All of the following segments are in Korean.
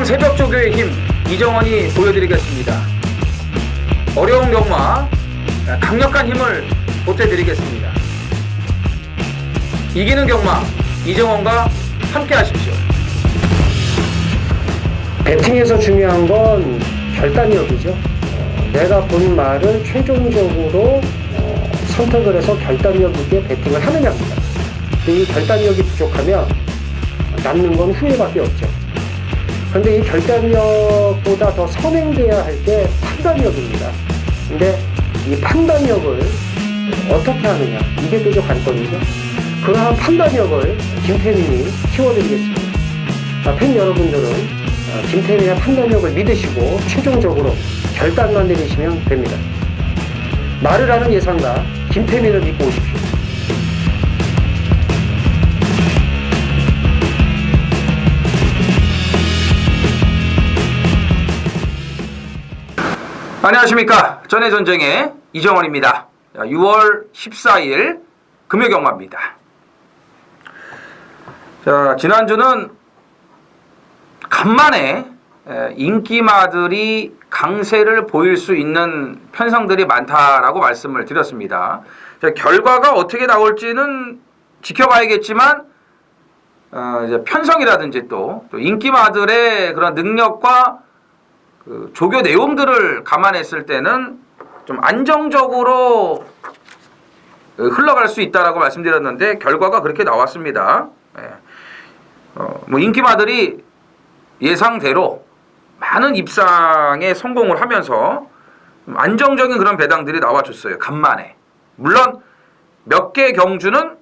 새벽조교의 힘 이정원이 보여드리겠습니다. 어려운 경마 강력한 힘을 보태드리겠습니다. 이기는 경마 이정원과 함께 하십시오. 배팅에서 중요한 건 결단력이죠. 내가 본 말을 최종적으로 선택을 해서 결단력 있게 배팅을 하느냐입니다. 이 결단력이 부족하면 남는 건 후회밖에 없죠. 그런데 이 결단력보다 더 선행돼야 할 게 판단력입니다. 근데 이 판단력을 어떻게 하느냐, 이게 또 관건이죠. 그러한 판단력을 김태민이 키워드리겠습니다. 팬 여러분들은 김태민의 판단력을 믿으시고 최종적으로 결단만 내리시면 됩니다. 말을 하는 예상가 김태민을 믿고 오십시오. 안녕하십니까. 전의 전쟁의 이정원입니다. 6월 14일 금요경마입니다. 자, 지난주는 간만에 인기마들이 강세를 보일 수 있는 편성들이 많다라고 말씀을 드렸습니다. 자, 결과가 어떻게 나올지는 지켜봐야겠지만 이제 편성이라든지 또 인기마들의 그런 능력과 그 조교 내용들을 감안했을 때는 좀 안정적으로 흘러갈 수 있다라고 말씀드렸는데 결과가 그렇게 나왔습니다. 뭐 인기마들이 예상대로 많은 입상에 성공을 하면서 안정적인 그런 배당들이 나와줬어요. 간만에. 물론 몇 개 경주는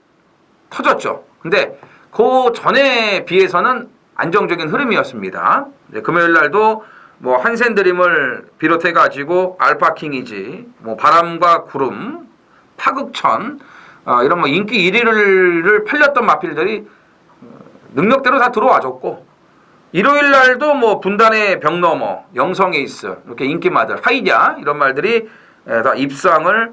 터졌죠. 근데 그 전에 비해서는 안정적인 흐름이었습니다. 금요일 날도 뭐 한센드림을 비롯해가지고 알파킹이지, 뭐 바람과 구름, 파극천 이런 뭐 인기 1위를 팔렸던 마필들이 능력대로 다 들어와줬고, 일요일 날도 뭐 분단의 벽너머, 영성에이스 이렇게 인기마들, 하이냐 이런 말들이 다 입상을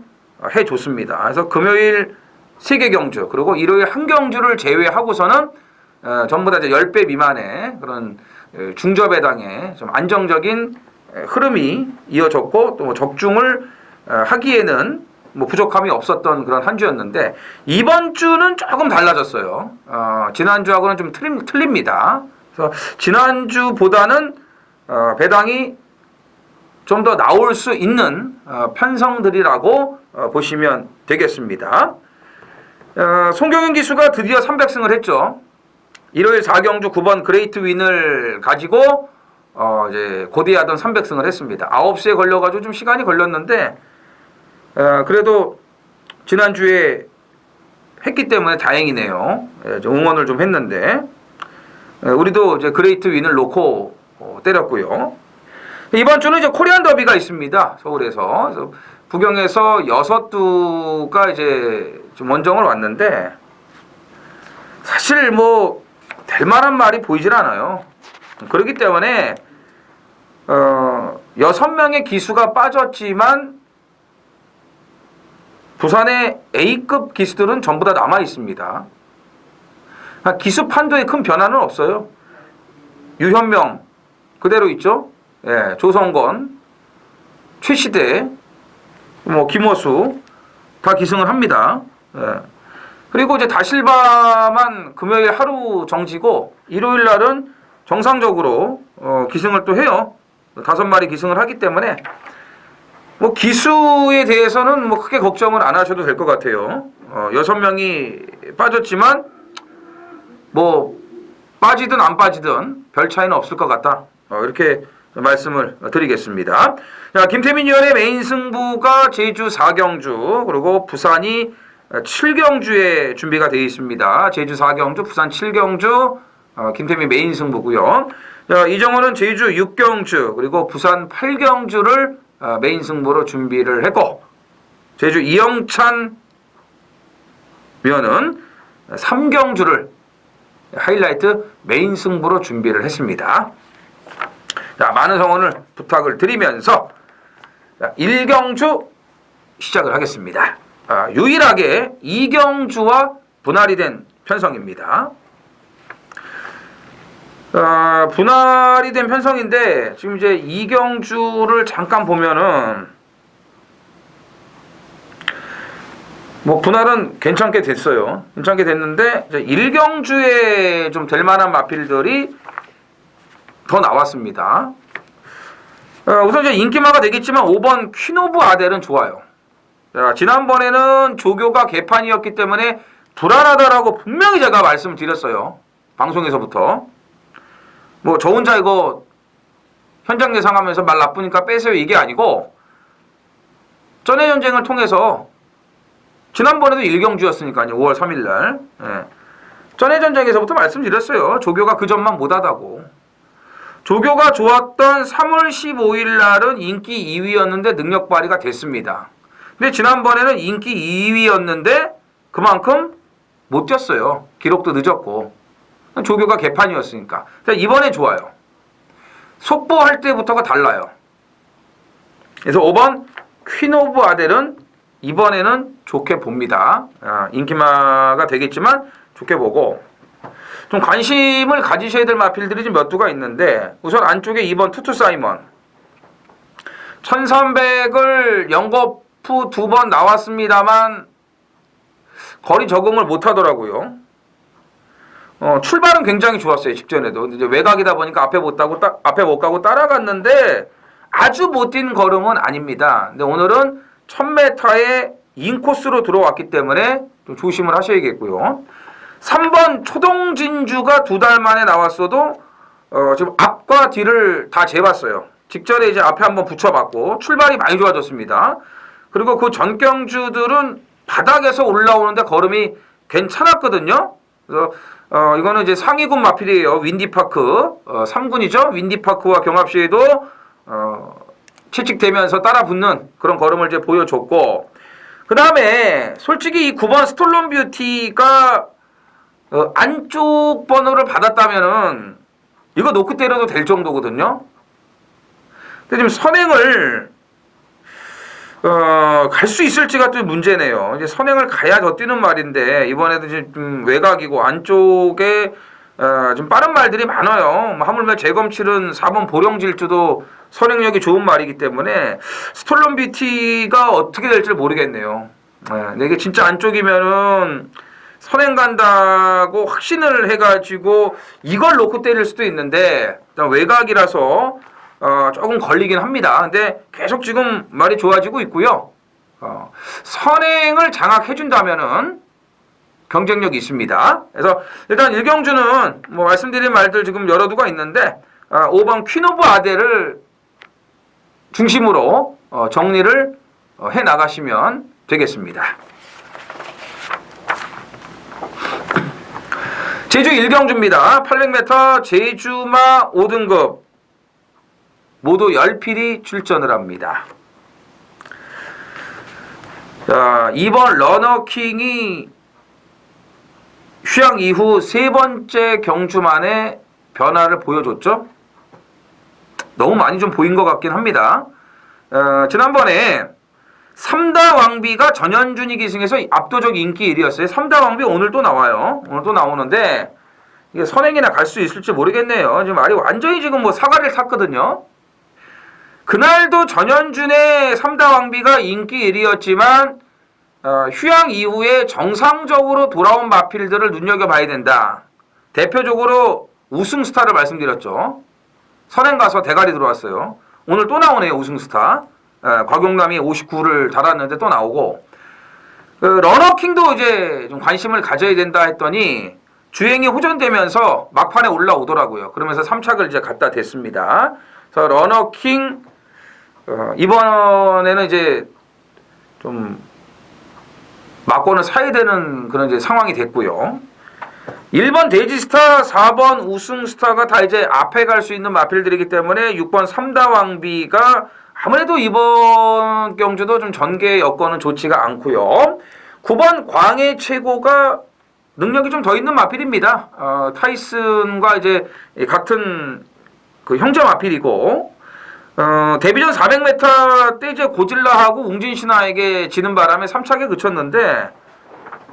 해줬습니다. 그래서 금요일 3개 경주 그리고 일요일 한 경주를 제외하고서는 전부 다 이제 10배 미만의 그런 중저배당의 좀 안정적인 흐름이 이어졌고, 또 뭐 적중을 하기에는 뭐 부족함이 없었던 그런 한 주였는데, 이번 주는 조금 달라졌어요. 지난주하고는 좀 틀립니다. 그래서 지난주보다는 배당이 좀 더 나올 수 있는 편성들이라고 보시면 되겠습니다. 송경윤 기수가 드디어 300승을 했죠. 일요일 4경주 9번 그레이트 윈을 가지고 이제 고대하던 300승을 했습니다. 9시에 걸려가지고 좀 시간이 걸렸는데 그래도 지난주에 했기 때문에 다행이네요. 응원을 좀 했는데 우리도 이제 그레이트 윈을 놓고 때렸고요. 이번 주는 이제 코리안 더비가 있습니다. 서울에서. 그래서 부경에서 6두가 이제 좀 원정을 왔는데 사실 뭐 될 만한 말이 보이질 않아요. 그렇기 때문에 6명의 기수가 빠졌지만 부산의 A급 기수들은 전부 다 남아 있습니다. 기수 판도에 큰 변화는 없어요. 유현명 그대로 있죠. 예, 조성건, 최시대, 뭐 김호수 다 기승을 합니다. 예. 그리고 이제 다실바만 금요일 하루 정지고 일요일 날은 정상적으로 기승을 또 해요. 5마리 기승을 하기 때문에 뭐 기수에 대해서는 뭐 크게 걱정을 안 하셔도 될 것 같아요. 6명이 빠졌지만 뭐 빠지든 안 빠지든 별 차이는 없을 것 같다. 이렇게 말씀을 드리겠습니다. 자, 김태민 위원의 메인 승부가 제주 4경주 그리고 부산이 7경주에 준비가 되어 있습니다. 제주 4경주, 부산 7경주, 김태민 메인 승부고요. 자, 이정원은 제주 6경주 그리고 부산 8경주를 메인 승부로 준비를 했고, 제주 이영찬 위원은 3경주를 하이라이트 메인 승부로 준비를 했습니다. 자, 많은 성원을 부탁을 드리면서 1경주 시작을 하겠습니다. 유일하게 2경주와 분할이 된 편성입니다. 분할이 된 편성인데 지금 이제 이경주를 잠깐 보면은 뭐 분할은 괜찮게 됐어요. 괜찮게 됐는데 이제 일경주에 좀 될 만한 마필들이 더 나왔습니다. 우선 이제 인기마가 되겠지만 5번 퀸 오브 아델은 좋아요. 자, 지난번에는 조교가 개판이었기 때문에 불안하다라고 분명히 제가 말씀드렸어요. 방송에서부터. 뭐 저 혼자 이거 현장 예상하면서 말 나쁘니까 빼세요 이게 아니고 전해 전쟁을 통해서 지난번에도 일경주였으니까요. 5월 3일 날. 예. 전해 전쟁에서부터 말씀드렸어요. 조교가 그 점만 못하다고. 조교가 좋았던 3월 15일 날은 인기 2위였는데 능력 발휘가 됐습니다. 근데 지난번에는 인기 2위였는데 그만큼 못 뛰었어요. 기록도 늦었고. 조교가 개판이었으니까. 이번에 좋아요. 속보할 때부터가 달라요. 그래서 5번 퀸 오브 아델은 이번에는 좋게 봅니다. 인기마가 되겠지만 좋게 보고 좀 관심을 가지셔야 될 마필들이 좀 몇 두가 있는데 우선 안쪽에 2번 투투 사이먼 1300을 연거푸 2번 나왔습니다만 거리 적응을 못 하더라고요. 출발은 굉장히 좋았어요. 직전에도. 이제 외곽이다 보니까 앞에 못 가고 따라갔는데 아주 못 뛴 걸음은 아닙니다. 근데 오늘은 1000m에 인코스로 들어왔기 때문에 좀 조심을 하셔야겠고요. 3번 초동진주가 2달 만에 나왔어도 지금 앞과 뒤를 다 재봤어요. 직전에 이제 앞에 한번 붙여봤고 출발이 많이 좋아졌습니다. 그리고 그 전경주들은 바닥에서 올라오는데 걸음이 괜찮았거든요. 그래서 이거는 이제 상위군 마필이에요. 윈디파크 3군이죠. 윈디파크와 경합시에도 채찍대면서 따라붙는 그런 걸음을 이제 보여줬고 그 다음에 솔직히 이 9번 스톨론 뷰티가 안쪽 번호를 받았다면은 이거 노크 때려도 될 정도거든요. 근데 지금 선행을 갈 수 있을지가 또 문제네요. 이제 선행을 가야 더 뛰는 말인데 이번에도 좀 외곽이고 안쪽에 좀 빠른 말들이 많아요. 하물며 재검칠은 4번 보령질주도 선행력이 좋은 말이기 때문에 스톨론 뷰티가 어떻게 될지 모르겠네요. 근데 이게 진짜 안쪽이면은 선행 간다고 확신을 해가지고 이걸 놓고 때릴 수도 있는데 외곽이라서 조금 걸리긴 합니다. 근데 계속 지금 말이 좋아지고 있고요. 선행을 장악해준다면은 경쟁력이 있습니다. 그래서 일단 일경주는 뭐 말씀드린 말들 지금 여러 두가 있는데 5번 퀸 오브 아델을 중심으로 정리를 해 나가시면 되겠습니다. 제주 일경주입니다. 800m 제주마 5등급 모두 10필이 출전을 합니다. 자, 2번 러너킹이 휴양 이후 세 번째 경주 만에 변화를 보여줬죠. 너무 많이 좀 보인 것 같긴 합니다. 지난번에 3다 왕비가 전현준이 기승에서 압도적 인기 1위였어요. 3다 왕비 오늘 또 나와요. 오늘 또 나오는데 이게 선행이나 갈 수 있을지 모르겠네요. 지금 말이 완전히 지금 뭐 사과를 탔거든요. 그날도 전현준의 3다 왕비가 인기 1위였지만 휴양 이후에 정상적으로 돌아온 마필들을 눈여겨봐야 된다. 대표적으로 우승스타를 말씀드렸죠. 선행 가서 대가리 들어왔어요. 오늘 또 나오네요. 우승스타. 곽용남이 59를 달았는데 또 나오고 러너킹도 이제 좀 관심을 가져야 된다 했더니 주행이 호전되면서 막판에 올라오더라고요. 그러면서 3착을 이제 갖다 댔습니다. 그래서 러너킹 이번에는 이제 좀 막고는 사야 되는 그런 이제 상황이 됐고요. 1번 데이지스타, 4번 우승스타가 다 이제 앞에 갈 수 있는 마필들이기 때문에 6번 3다 왕비가 아무래도 이번 경주도 좀 전개 여건은 좋지가 않고요. 9번 광해 최고가 능력이 좀 더 있는 마필입니다. 타이슨과 이제 같은 그 형제 마필이고 데뷔전 400m 때 이제 고질라하고 웅진신화에게 지는 바람에 3착에 그쳤는데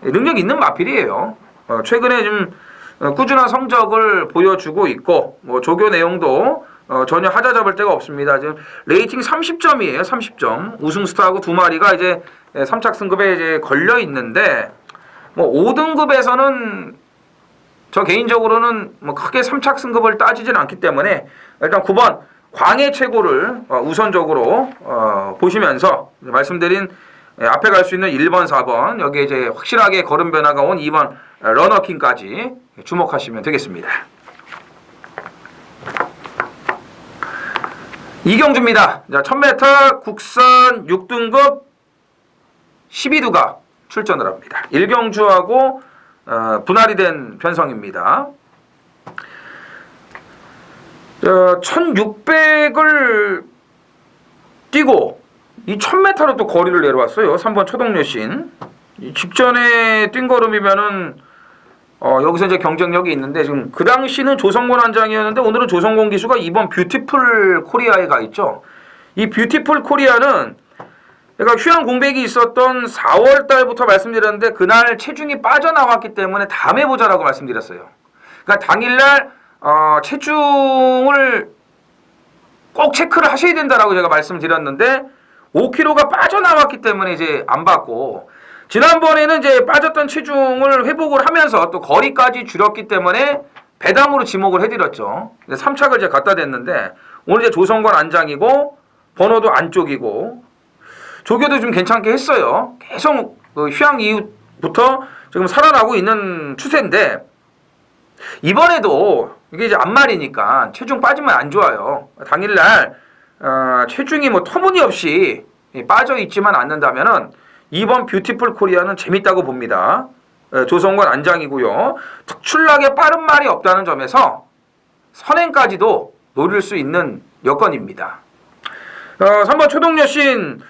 능력 있는 마필이에요. 최근에 좀 꾸준한 성적을 보여주고 있고 뭐 조교 내용도 전혀 하자 잡을 데가 없습니다. 지금 레이팅 30점이에요. 30점. 우승 스타하고 두 마리가 이제 3착 승급에 이제 걸려 있는데 뭐 5등급에서는 저 개인적으로는 뭐 크게 3착 승급을 따지진 않기 때문에 일단 9번 광해 최고를 우선적으로 보시면서 말씀드린 앞에 갈 수 있는 1번, 4번 여기에 이제 확실하게 걸음 변화가 온 2번 러너킹까지 주목하시면 되겠습니다. 이경주입니다. 자, 1000m 국산 6등급 12두가 출전을 합니다. 일경주하고 분할이 된 편성입니다. 1600을 뛰고 이 1000m로 또 거리를 내려왔어요. 3번 초동여신. 직전에 뛴 걸음이면은 여기서 이제 경쟁력이 있는데 지금 그 당시는 조성곤 원장이었는데 오늘은 조성곤 기수가 이번 뷰티풀 코리아에 가 있죠. 이 뷰티풀 코리아는 그러니까 휴양 공백이 있었던 4월 달부터 말씀드렸는데 그날 체중이 빠져나왔기 때문에 다음에 보자라고 말씀드렸어요. 그러니까 당일날 체중을 꼭 체크를 하셔야 된다라고 제가 말씀드렸는데 5kg가 빠져나왔기 때문에 이제 안 받고 지난번에는 이제 빠졌던 체중을 회복을 하면서 또 거리까지 줄였기 때문에 배당으로 지목을 해드렸죠. 3착을 이제 갖다 댔는데 오늘 이제 조성관 안장이고 번호도 안쪽이고 조교도 좀 괜찮게 했어요. 계속 휴양 이후부터 지금 살아나고 있는 추세인데 이번에도 이게 이제 앞말이니까 체중 빠지면 안 좋아요. 당일날 체중이 뭐 터무니없이 빠져 있지만 않는다면은 이번 뷰티풀 코리아는 재밌다고 봅니다. 조성관 안장이고요. 특출나게 빠른 말이 없다는 점에서 선행까지도 노릴 수 있는 여건입니다. 3번 초동여신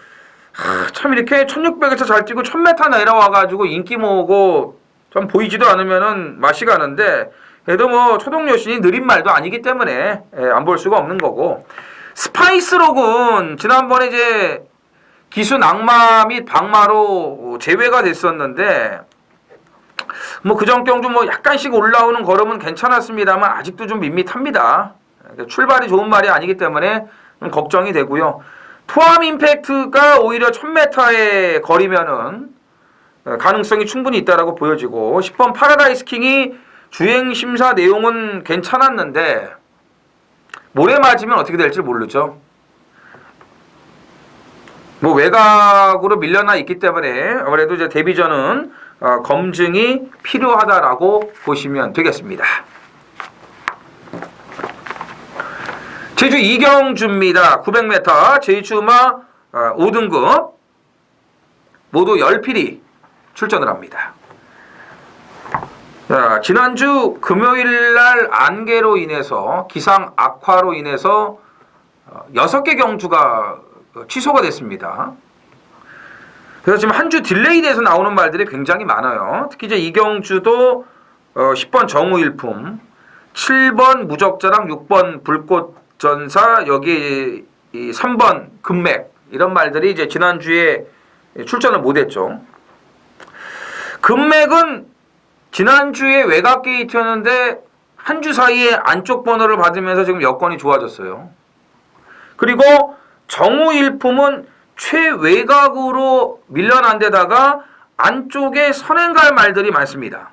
참 이렇게 1600에서 잘 뛰고 1000m 내려와가지고 인기 모으고 좀 보이지도 않으면은 맛이 가는데 그래도 뭐 초동여신이 느린 말도 아니기 때문에 안 볼 수가 없는 거고 스파이스록은 지난번에 이제 기수 낙마 및 박마로 제외가 됐었는데 뭐 그전경 좀 뭐 약간씩 올라오는 걸음은 괜찮았습니다만 아직도 좀 밋밋합니다. 출발이 좋은 말이 아니기 때문에 좀 걱정이 되고요. 토암 임팩트가 오히려 1000m의 거리면은 가능성이 충분히 있다라고 보여지고 10번 파라다이스 킹이 주행 심사 내용은 괜찮았는데 모레 맞으면 어떻게 될지 모르죠. 뭐 외곽으로 밀려나 있기 때문에 아무래도 이제 데뷔전은 검증이 필요하다라고 보시면 되겠습니다. 제주 이경주입니다. 900m 제2추마 5등급 모두 10필이 출전을 합니다. 자, 지난주 금요일날 안개로 인해서 기상 악화로 인해서 6개 경주가 취소가 됐습니다. 그래서 지금 한 주 딜레이 돼서 나오는 말들이 굉장히 많아요. 특히 이제 이경주도 10번 정우일품, 7번 무적자랑 6번 불꽃전사, 여기 3번 금맥 이런 말들이 이제 지난주에 출전을 못했죠. 금맥은 지난주에 외곽 게이트였는데 한 주 사이에 안쪽 번호를 받으면서 지금 여건이 좋아졌어요. 그리고 정우일품은 최외곽으로 밀려난 데다가 안쪽에 선행갈 말들이 많습니다.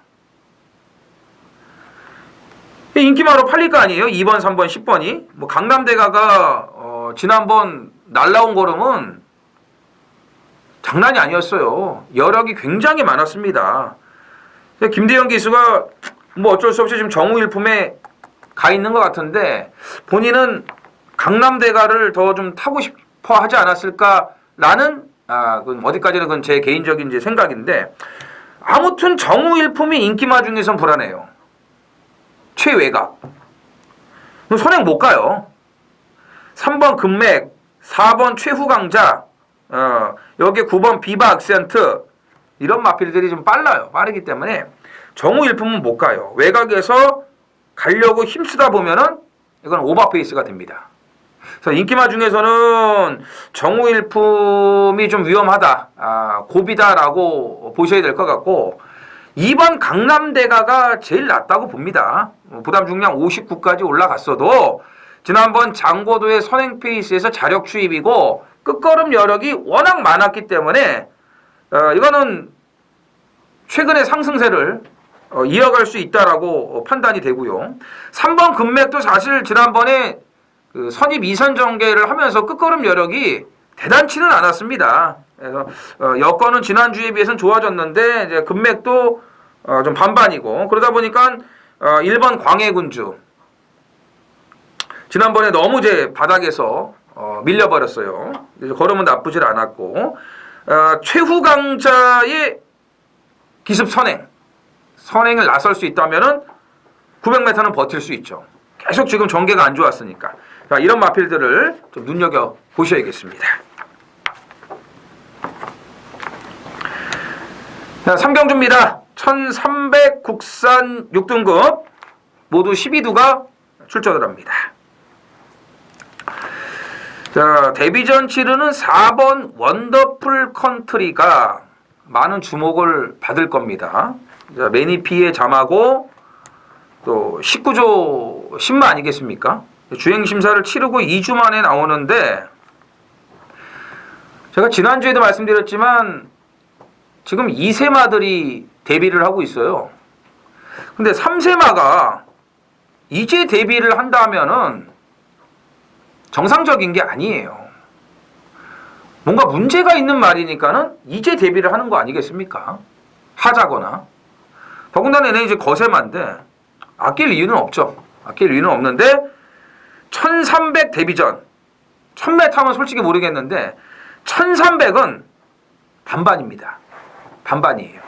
인기마로 팔릴 거 아니에요? 2번, 3번, 10번이. 뭐 강남대가가 지난번 날라온 걸음은 장난이 아니었어요. 여력이 굉장히 많았습니다. 김대영 기수가 뭐 어쩔 수 없이 지금 정우일품에 가 있는 것 같은데 본인은 강남대가를 더 좀 타고 싶어 하지 않았을까라는 그건 어디까지는 그건 제 개인적인 이제 생각인데 아무튼 정우일품이 인기마 중에선 불안해요. 최외곽. 선행 못 가요. 3번 금맥, 4번 최후강자, 여기에 9번 비바 악센트 이런 마필들이 좀 빨라요. 빠르기 때문에 정우일품은 못 가요. 외곽에서 가려고 힘쓰다 보면은 이건 오버페이스가 됩니다. 그래서 인기마 중에서는 정우일품이 좀 위험하다, 고비다라고 보셔야 될 것 같고 2번 강남대가가 제일 낫다고 봅니다. 부담 중량 59까지 올라갔어도 지난번 장고도의 선행 페이스에서 자력 추입이고 끝걸음 여력이 워낙 많았기 때문에 이거는 최근의 상승세를 이어갈 수 있다라고 판단이 되고요. 3번 금맥도 사실 지난번에 그 선입 2선 전개를 하면서 끝걸음 여력이 대단치는 않았습니다. 그래서 여건은 지난주에 비해서는 좋아졌는데 이제 금맥도 좀 반반이고 그러다 보니까 1번 광해군주 지난번에 너무 이제 바닥에서 밀려버렸어요. 걸음은 나쁘질 않았고 최후 강자의 기습 선행을 나설 수 있다면은 900m는 버틸 수 있죠. 계속 지금 전개가 안 좋았으니까. 자, 이런 마필들을 좀 눈여겨 보셔야겠습니다. 자, 3경주입니다. 1300 국산 6등급 모두 12두가 출전을 합니다. 자, 데뷔전 치르는 4번 원더풀 컨트리가 많은 주목을 받을 겁니다. 자, 매니피의 잠하고 또 19조 신마 아니겠습니까? 주행심사를 치르고 2주 만에 나오는데 제가 지난주에도 말씀드렸지만 지금 2세마들이 데뷔를 하고 있어요. 근데 3세마가 이제 데뷔를 한다면은 정상적인 게 아니에요. 뭔가 문제가 있는 말이니까는 이제 데뷔를 하는 거 아니겠습니까? 하자거나. 더군다나 얘는 이제 거세마인데 아낄 이유는 없죠. 아낄 이유는 없는데 1300 데뷔전 1000m면 솔직히 모르겠는데 1300은 반반입니다. 반반이에요.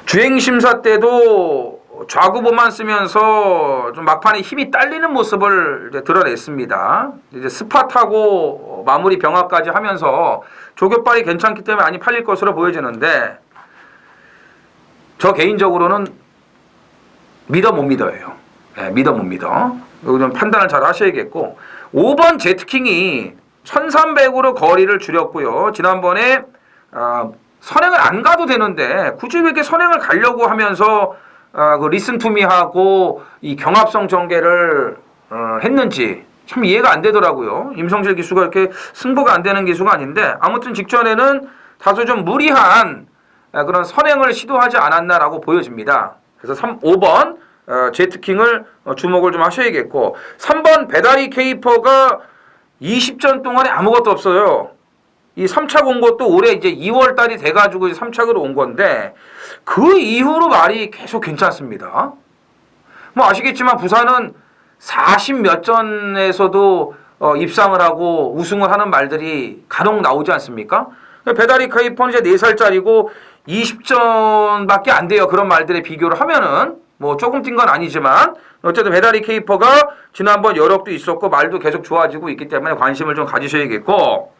주행심사 때도 좌구보만 쓰면서 좀 막판에 힘이 딸리는 모습을 이제 드러냈습니다. 이제 스팟 타고 마무리 병합까지 하면서 조교빨이 괜찮기 때문에 많이 팔릴 것으로 보여지는데 저 개인적으로는 믿어 못 믿어요. 네, 믿어 못 믿어. 이거 좀 판단을 잘 하셔야겠고 5번 제트킹이 1300으로 거리를 줄였고요. 지난번에 선행을 안 가도 되는데 굳이 왜 이렇게 선행을 가려고 하면서 그 리슨 투미하고 이 경합성 전개를 했는지 참 이해가 안 되더라고요. 임성질 기수가 이렇게 승부가 안 되는 기수가 아닌데 아무튼 직전에는 다소 좀 무리한 그런 선행을 시도하지 않았나라고 보여집니다. 그래서 5번 제트킹을 주목을 좀 하셔야겠고 3번 배다리 케이퍼가 20전 동안에 아무것도 없어요. 이 3착 온 것도 올해 이제 2월 달이 돼가지고 3착으로 온 건데 그 이후로 말이 계속 괜찮습니다. 뭐 아시겠지만 부산은 40몇 전에서도 입상을 하고 우승을 하는 말들이 간혹 나오지 않습니까? 배다리 케이퍼는 이제 4살짜리고 20전밖에 안 돼요. 그런 말들에 비교를 하면은 뭐 조금 뛴 건 아니지만 어쨌든 배다리 케이퍼가 지난번 여력도 있었고 말도 계속 좋아지고 있기 때문에 관심을 좀 가지셔야겠고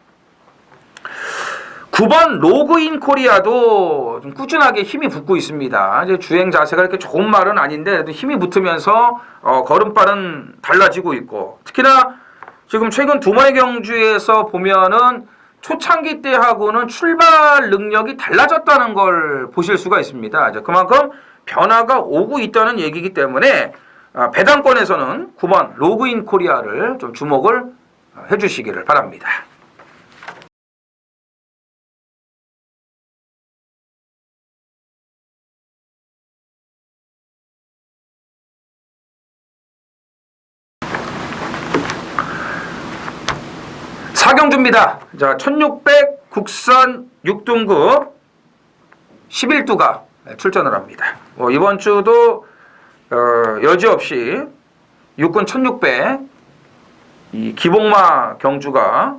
9번 로그인 코리아도 좀 꾸준하게 힘이 붙고 있습니다. 이제 주행 자세가 이렇게 좋은 말은 아닌데 그래도 힘이 붙으면서 걸음발은 달라지고 있고 특히나 지금 최근 두 번의 경주에서 보면은 초창기 때하고는 출발 능력이 달라졌다는 걸 보실 수가 있습니다. 이제 그만큼 변화가 오고 있다는 얘기이기 때문에 배당권에서는 9번 로그인 코리아를 좀 주목을 해주시기를 바랍니다. 사경주입니다. 자, 1600 국산 6등급 11두가 출전을 합니다. 이번 주도 여지없이 육군 1600 이 기복마 경주가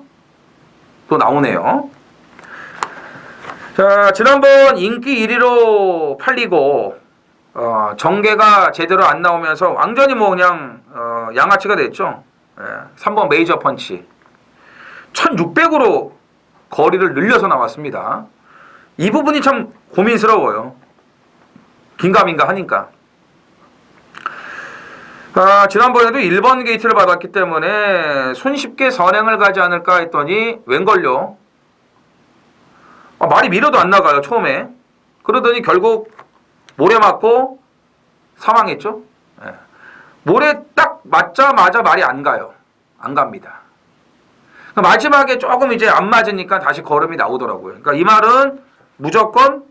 또 나오네요. 자, 지난번 인기 1위로 팔리고 정계가 제대로 안 나오면서 완전히 뭐 그냥 양아치가 됐죠. 3번 메이저 펀치 1600으로 거리를 늘려서 나왔습니다. 이 부분이 참 고민스러워요. 긴가민가 하니까. 지난번에도 1번 게이트를 받았기 때문에 손쉽게 선행을 가지 않을까 했더니 웬걸요. 말이 밀어도 안 나가요 처음에. 그러더니 결국 모래 맞고 사망했죠. 예. 모래 딱 맞자마자 말이 안 가요. 안 갑니다. 마지막에 조금 이제 안 맞으니까 다시 걸음이 나오더라고요. 그러니까 이 말은 무조건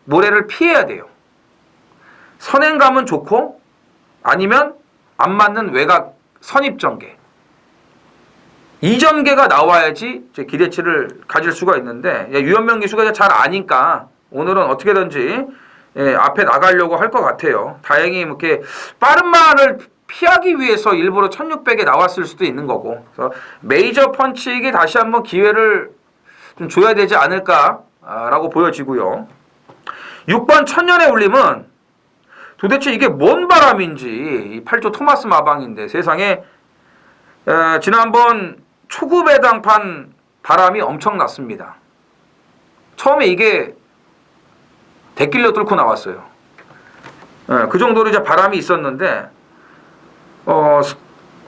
모래를 피해야 돼요. 선행감은 좋고 아니면 안 맞는 외곽 선입전개. 이전개가 나와야지 이제 기대치를 가질 수가 있는데 유현명 기수가 잘 아니까 오늘은 어떻게든지 앞에 나가려고 할 것 같아요. 다행히 이렇게 빠른 말을 피하기 위해서 일부러 1600에 나왔을 수도 있는 거고. 그래서 메이저 펀치에게 다시 한번 기회를 좀 줘야 되지 않을까라고 보여지고요. 6번 천년의 울림은 도대체 이게 뭔 바람인지 8조 토마스 마방인데 세상에 지난번 초구 배당판 바람이 엄청났습니다. 처음에 이게 대길로 뚫고 나왔어요. 그 정도로 이제 바람이 있었는데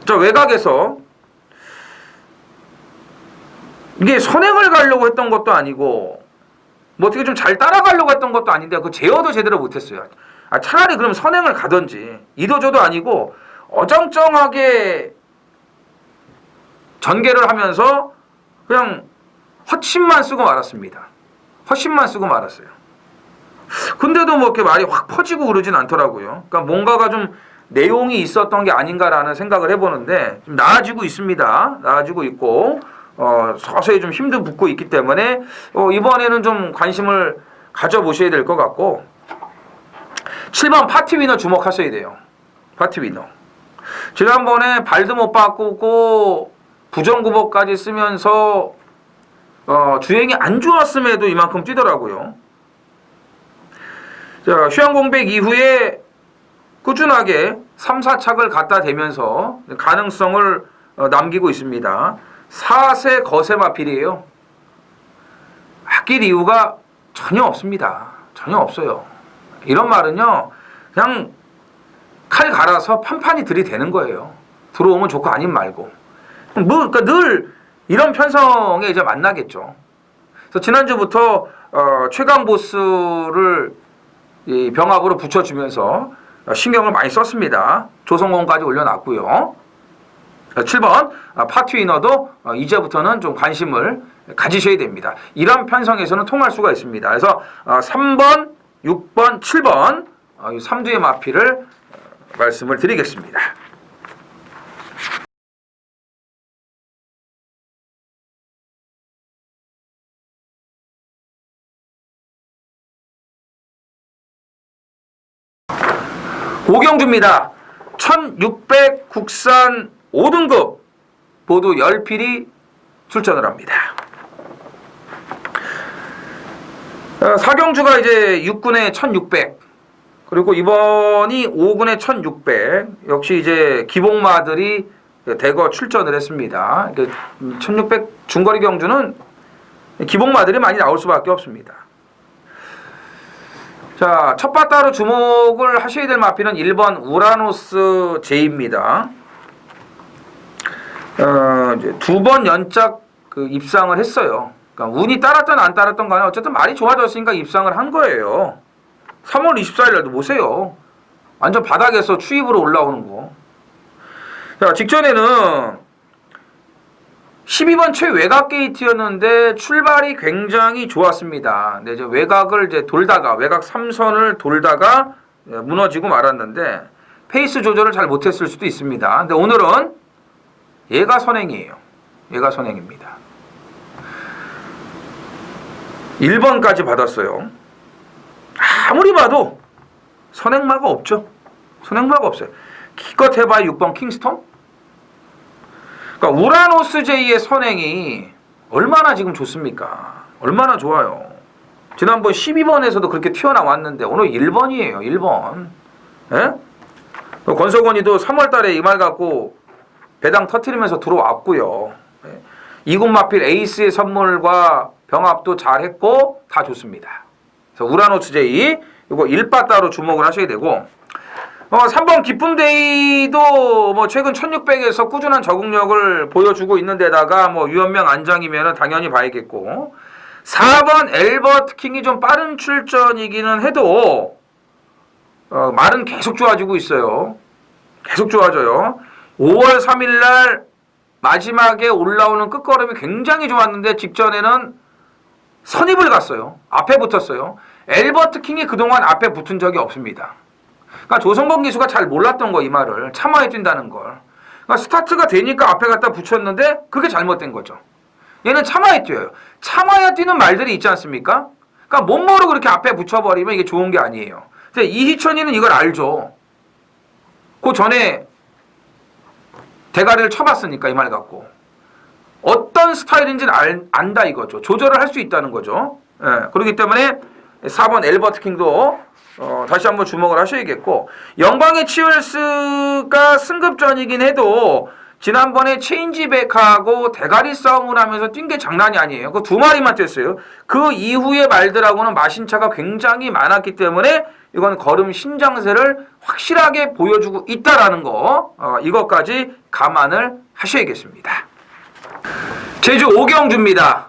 저 외곽에서 이게 선행을 가려고 했던 것도 아니고 뭐 어떻게 좀 잘 따라가려고 했던 것도 아닌데 그 제어도 제대로 못했어요. 차라리 그럼 선행을 가든지 이도저도 아니고 어정쩡하게 전개를 하면서 그냥 헛심만 쓰고 말았습니다. 헛심만 쓰고 말았어요. 근데도 뭐 이렇게 말이 확 퍼지고 그러진 않더라고요. 그러니까 뭔가가 좀 내용이 있었던 게 아닌가라는 생각을 해보는데 좀 나아지고 있습니다. 나아지고 있고 서서히 좀 힘도 붙고 있기 때문에 이번에는 좀 관심을 가져보셔야 될 것 같고 7번 파티 위너 주목하셔야 돼요. 파티 위너. 지난번에 발도 못 바꾸고 부정구복까지 쓰면서 주행이 안 좋았음에도 이만큼 뛰더라고요. 자, 휴양공백 이후에 꾸준하게 3, 4착을 갖다 대면서 가능성을 남기고 있습니다. 4세 거세 마필이에요. 아낄 이유가 전혀 없습니다. 전혀 없어요. 이런 말은요, 그냥 칼 갈아서 판판이 들이대는 거예요. 들어오면 좋고 아님 말고. 그러니까 늘 이런 편성에 이제 만나겠죠. 그래서 지난주부터 최강 보스를 이 병합으로 붙여주면서 신경을 많이 썼습니다. 조성공까지 올려놨고요. 7번 파트위너도 이제부터는 좀 관심을 가지셔야 됩니다. 이런 편성에서는 통할 수가 있습니다. 그래서 3번, 6번, 7번 3두의 마피를 말씀을 드리겠습니다. 오경주입니다. 1600 국산 5등급 모두 10필이 출전을 합니다. 사경주가 이제 6군에 1600 그리고 이번이 5군에 1600 역시 이제 기복마들이 대거 출전을 했습니다. 1600 중거리 경주는 기복마들이 많이 나올 수밖에 없습니다. 자, 첫 바따로 주목을 하셔야 될 마피는 1번 우라노스 J입니다. 이제 2번 연짝 입상을 했어요. 그러니까 운이 따랐든 안 따랐든 간에 어쨌든 말이 좋아졌으니까 입상을 한 거예요. 3월 24일 날도 보세요. 완전 바닥에서 추입으로 올라오는 거. 자, 직전에는 12번 최외곽 게이트였는데 출발이 굉장히 좋았습니다. 근데 이제 외곽을 이제 돌다가 외곽 3선을 돌다가 무너지고 말았는데 페이스 조절을 잘 못했을 수도 있습니다. 근데 오늘은 얘가 선행이에요. 얘가 선행입니다. 1번까지 받았어요. 아무리 봐도 선행마가 없죠. 선행마가 없어요. 기껏 해봐야 6번 킹스톰? 그러니까 우라노스 J의 선행이 얼마나 지금 좋습니까? 얼마나 좋아요. 지난번 12번에서도 그렇게 튀어나왔는데 오늘 1번이에요. 1번. 예? 권석원이도 3월달에 이 말 갖고 배당 터트리면서 들어왔고요. 예? 이군 마필 에이스의 선물과 병합도 잘했고 다 좋습니다. 그래서 우라노스 J 이거 1바따로 주목을 하셔야 되고 3번 기쁨데이도 뭐 최근 1600에서 꾸준한 적응력을 보여주고 있는 데다가 뭐 유현명 안정이면은 당연히 봐야겠고 4번 엘버트 킹이 좀 빠른 출전이기는 해도 말은 계속 좋아지고 있어요. 계속 좋아져요. 5월 3일 날 마지막에 올라오는 끝걸음이 굉장히 좋았는데 직전에는 선입을 갔어요. 앞에 붙었어요. 엘버트 킹이 그동안 앞에 붙은 적이 없습니다. 그러니까 조성건 기수가 잘 몰랐던 거, 이 말을. 참아야 뛴다는 걸. 그러니까 스타트가 되니까 앞에 갖다 붙였는데 그게 잘못된 거죠. 얘는 참아야 뛰어요. 참아야 뛰는 말들이 있지 않습니까? 그러니까 못 모르고 그렇게 앞에 붙여버리면 이게 좋은 게 아니에요. 근데 이희천이는 이걸 알죠. 그 전에 대가리를 쳐봤으니까 이 말 갖고. 어떤 스타일인지는 안다 이거죠. 조절을 할 수 있다는 거죠. 예, 그렇기 때문에 4번 엘버트 킹도 다시 한번 주목을 하셔야겠고, 영광의 치얼스가 승급전이긴 해도 지난번에 체인지백하고 대가리 싸움을 하면서 뛴 게 장난이 아니에요. 그 두 마리만 뛰었어요. 그 이후의 말들하고는 마신차가 굉장히 많았기 때문에 이건 걸음 신장세를 확실하게 보여주고 있다라는 거, 이것까지 감안을 하셔야겠습니다. 제주 오경주입니다.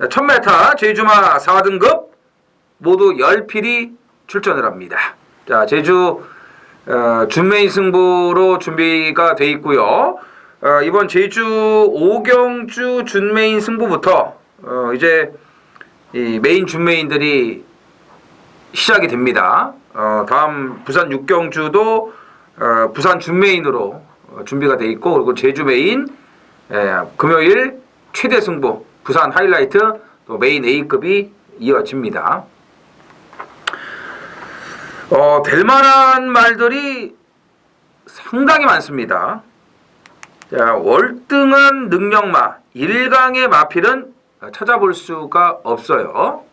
1000m 제주마 4등급 모두 10필이 출전을 합니다. 자, 제주 준메인 승부로 준비가 돼 있고요. 이번 제주 오경주 준메인 승부부터 이제 이 메인 준메인들이 시작이 됩니다. 다음 부산 육경주도 부산 준메인으로 준비가 돼 있고, 그리고 제주 메인 금요일 최대 승부 부산 하이라이트 또 메인 A급이 이어집니다. 될 만한 말들이 상당히 많습니다. 자, 월등한 능력마 1강의 마필은 찾아볼 수가 없어요.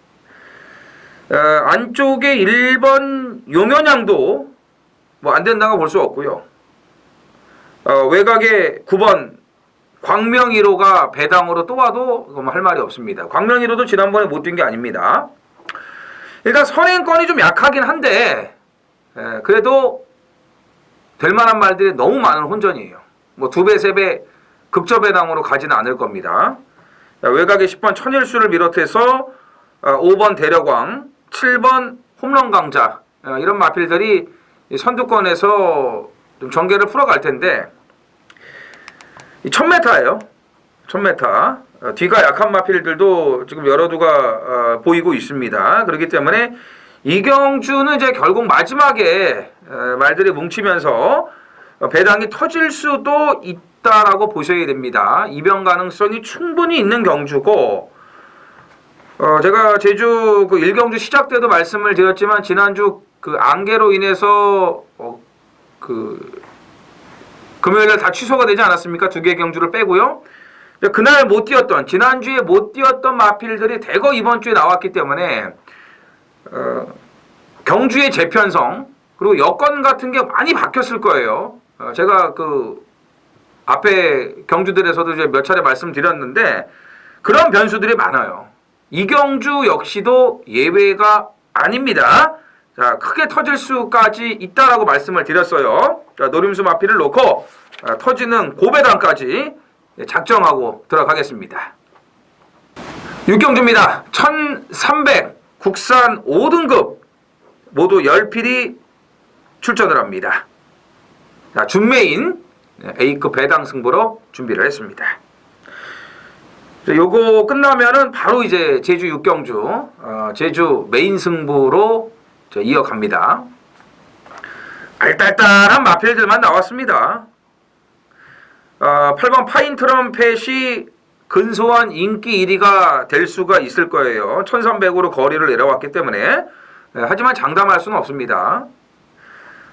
안쪽에 1번 용현양도 뭐 안 된다고 볼 수 없고요. 외곽에 9번 광명이로가 배당으로 또 와도 할 말이 없습니다. 광명이로도 지난번에 못 뛴 게 아닙니다. 일단 선행권이 좀 약하긴 한데 그래도 될 만한 말들이 너무 많은 혼전이에요. 뭐 2배, 3배 극저배당으로 가지는 않을 겁니다. 외곽에 10번 천일수를 비롯해서 5번 대려광, 7번 홈런강자, 이런 마필들이 선두권에서 좀 전개를 풀어갈 텐데, 1000m예요. 1000m. 뒤가 약한 마필들도 지금 여러 두가 보이고 있습니다. 그렇기 때문에 이경주는 이제 결국 마지막에 말들이 뭉치면서 배당이 터질 수도 있다라고 보셔야 됩니다. 이변 가능성이 충분히 있는 경주고, 제가 제주 그 1경주 시작 때도 말씀을 드렸지만 지난주 그 안개로 인해서 금요일날 다 취소가 되지 않았습니까? 2개 경주를 빼고요. 그날 못 뛰었던, 지난주에 못 뛰었던 마필들이 대거 이번 주에 나왔기 때문에 경주의 재편성 그리고 여건 같은 게 많이 바뀌었을 거예요. 제가 그 앞에 경주들에서도 이제 몇 차례 말씀드렸는데 그런 변수들이 많아요. 이 경주 역시도 예외가 아닙니다. 자, 크게 터질 수까지 있다라고 말씀을 드렸어요. 자, 노림수 마필을 놓고 터지는 고배당까지 작정하고 들어가겠습니다. 6경주입니다. 1300 국산 5등급 모두 10필이 출전을 합니다. 자, 준메인 A급 배당 승부로 준비를 했습니다. 요거 끝나면은 바로 이제 제주 6경주 제주 메인 승부로 이어갑니다. 알딸딸한 마필들만 나왔습니다. 8번 파인 트럼펫이 근소한 인기 1위가 될 수가 있을 거예요. 1300으로 거리를 내려왔기 때문에. 하지만 장담할 수는 없습니다.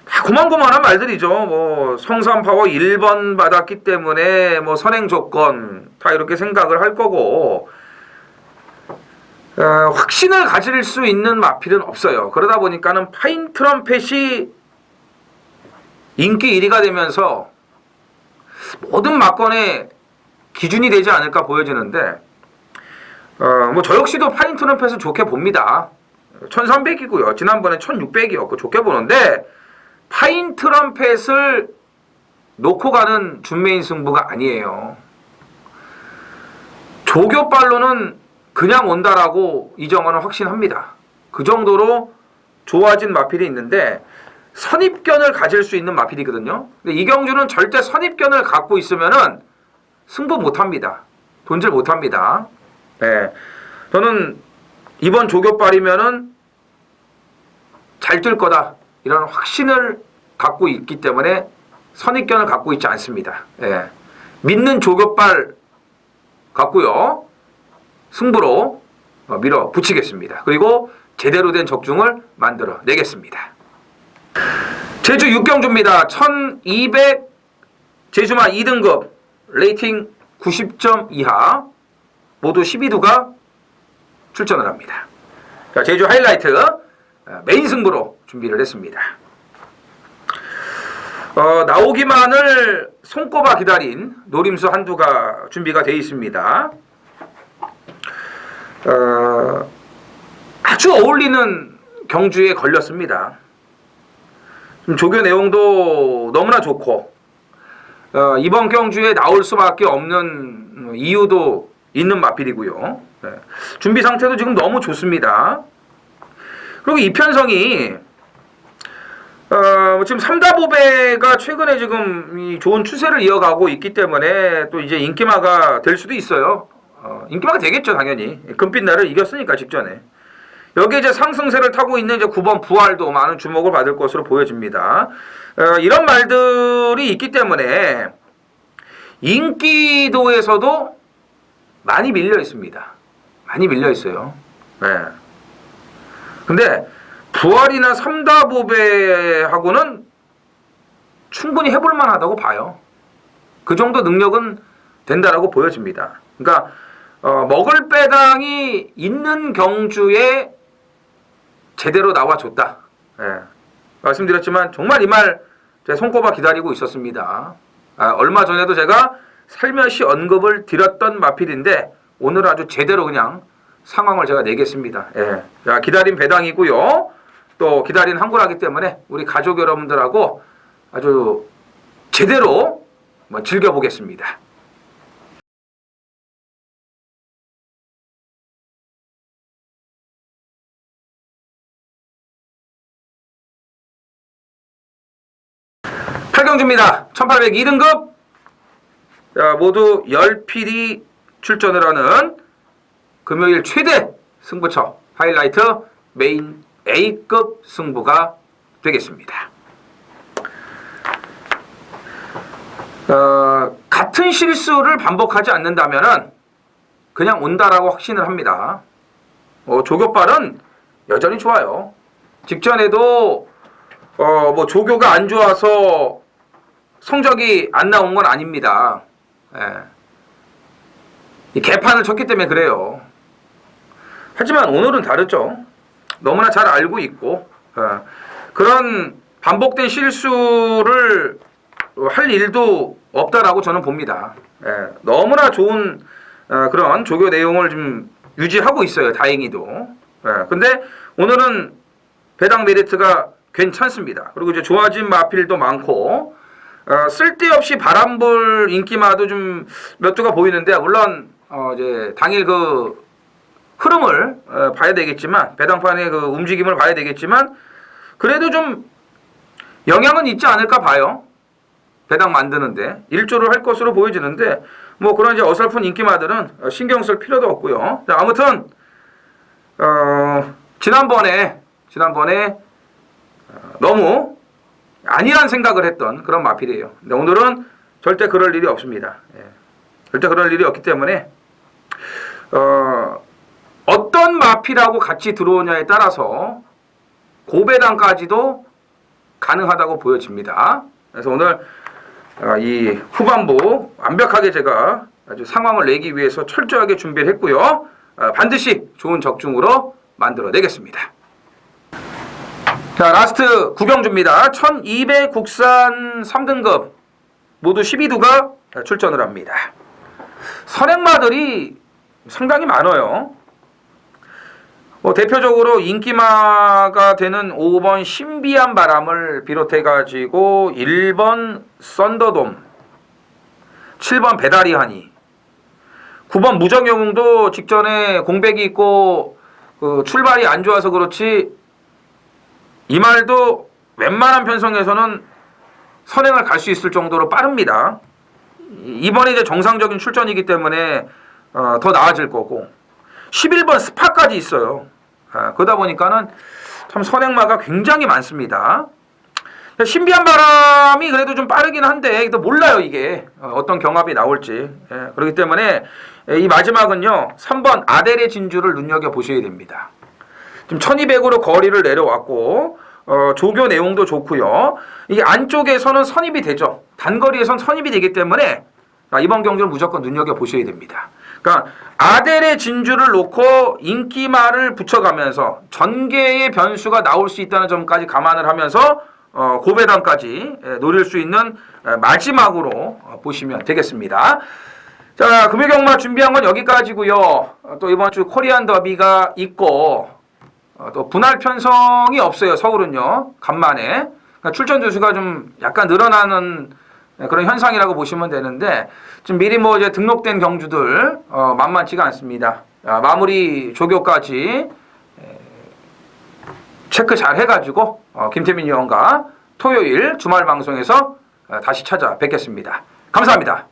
다 고만고만한 말들이죠. 뭐 성산파워 1번 받았기 때문에 뭐 선행 조건 다 이렇게 생각을 할 거고, 확신을 가질 수 있는 마필은 없어요. 그러다 보니까는 파인 트럼펫이 인기 1위가 되면서 모든 막건의 기준이 되지 않을까 보여지는데, 뭐 저 역시도 파인 트럼펫을 좋게 봅니다. 1300이고요. 지난번에 1600이었고 좋게 보는데, 파인 트럼펫을 놓고 가는 준메인 승부가 아니에요. 조교발로는 그냥 온다라고 이정원은 확신합니다. 그 정도로 좋아진 마필이 있는데 선입견을 가질 수 있는 마필이거든요. 근데 이경주는 절대 선입견을 갖고 있으면은 승부 못합니다. 돈질 못합니다. 네. 저는 이번 조교빨이면은 잘 뜰 거다 이런 확신을 갖고 있기 때문에 선입견을 갖고 있지 않습니다. 예. 믿는 조교빨 갖고요 승부로 밀어붙이겠습니다. 그리고 제대로 된 적중을 만들어 내겠습니다. 제주 육경주입니다. 1200 제주마 2등급 레이팅 90점 이하 모두 12두가 출전을 합니다. 자, 제주 하이라이트 메인 승부로 준비를 했습니다. 나오기만을 손꼽아 기다린 노림수 한두가 준비가 되어 있습니다. 아주 어울리는 경주에 걸렸습니다. 조교 내용도 너무나 좋고 이번 경주에 나올 수밖에 없는 이유도 있는 마필이고요. 네. 준비 상태도 지금 너무 좋습니다. 그리고 이편성이 지금 삼다보배가 최근에 지금 이 좋은 추세를 이어가고 있기 때문에 또 이제 인기마가 될 수도 있어요. 인기마가 되겠죠, 당연히. 금빛날을 이겼으니까 직전에. 여기에 이제 상승세를 타고 있는 이제 9번 부활도 많은 주목을 받을 것으로 보여집니다. 이런 말들이 있기 때문에 인기도에서도 많이 밀려 있습니다. 많이 밀려 있어요. 네. 근데 부활이나 삼다보배하고는 충분히 해볼 만하다고 봐요. 그 정도 능력은 된다라고 보여집니다. 그러니까 먹을 배당이 있는 경주에 제대로 나와줬다. 예. 말씀드렸지만 정말 이 말 제가 손꼽아 기다리고 있었습니다. 얼마 전에도 제가 살며시 언급을 드렸던 마필인데 오늘 아주 제대로 그냥 상황을 제가 내겠습니다. 예. 자, 기다린 배당이고요. 또 기다린 항구라기 때문에 우리 가족 여러분들하고 아주 제대로 즐겨보겠습니다. 팔경주입니다. 1802등급 모두 10필이 출전을 하는 금요일 최대 승부처 하이라이트 메인 A급 승부가 되겠습니다. 같은 실수를 반복하지 않는다면 그냥 온다라고 확신을 합니다. 조교빨은 여전히 좋아요. 직전에도 조교가 안 좋아서 성적이 안 나온 건 아닙니다. 예. 이 개판을 쳤기 때문에 그래요. 하지만 오늘은 다르죠. 너무나 잘 알고 있고 그런 반복된 실수를 할 일도 없다라고 저는 봅니다. 예. 너무나 좋은 그런 조교 내용을 좀 유지하고 있어요. 다행히도. 근데 오늘은 배당 메리트가 괜찮습니다. 그리고 이제 좋아진 마필도 많고 쓸데없이 바람볼 인기마도 좀 몇 주가 보이는데 물론 이제 당일 그 흐름을 봐야 되겠지만 배당판의 그 움직임을 봐야 되겠지만 그래도 좀 영향은 있지 않을까 봐요. 배당 만드는데 일조를 할 것으로 보여지는데 뭐 그런 이제 어설픈 인기마들은 신경 쓸 필요도 없고요. 자, 아무튼 지난번에 너무 아니란 생각을 했던 그런 마필이에요. 근데 오늘은 절대 그럴 일이 없습니다. 예. 절대 그럴 일이 없기 때문에 어떤 마필하고 같이 들어오냐에 따라서 고배당까지도 가능하다고 보여집니다. 그래서 오늘 이 후반부 완벽하게 제가 아주 상황을 내기 위해서 철저하게 준비를 했고요. 반드시 좋은 적중으로 만들어내겠습니다. 자, 라스트 구경주입니다. 1200 국산 3등급 모두 12두가 출전을 합니다. 선행마들이 상당히 많아요. 대표적으로 인기마가 되는 5번 신비한 바람을 비롯해가지고 1번 썬더돔, 7번 배다리 하니, 9번 무정영웅도 직전에 공백이 있고 그 출발이 안 좋아서 그렇지 이 말도 웬만한 편성에서는 선행을 갈 수 있을 정도로 빠릅니다. 이번에 이제 정상적인 출전이기 때문에 더 나아질 거고 11번 스파까지 있어요. 그러다 보니까는 참 선행마가 굉장히 많습니다. 신비한 바람이 그래도 좀 빠르긴 한데 또 몰라요 이게 어떤 경합이 나올지. 그렇기 때문에 이 마지막은요 3번 아델의 진주를 눈여겨보셔야 됩니다. 지금 1200으로 거리를 내려왔고 조교 내용도 좋고요. 이게 안쪽에서는 선입이 되죠. 단거리에선 선입이 되기 때문에 이번 경기를 무조건 눈여겨보셔야 됩니다. 그러니까 아델의 진주를 놓고 인기말을 붙여가면서 전개의 변수가 나올 수 있다는 점까지 감안을 하면서 고배당까지 노릴 수 있는 마지막으로 보시면 되겠습니다. 자, 금요경마 준비한 건 여기까지고요. 또 이번 주 코리안 더비가 있고 또 분할 편성이 없어요. 서울은요. 간만에 그러니까 출전 주수가 좀 약간 늘어나는 그런 현상이라고 보시면 되는데 지금 미리 뭐 이제 등록된 경주들 만만치가 않습니다. 마무리 조교까지 체크 잘 해가지고 김태민 위원과 토요일 주말 방송에서 다시 찾아뵙겠습니다. 감사합니다.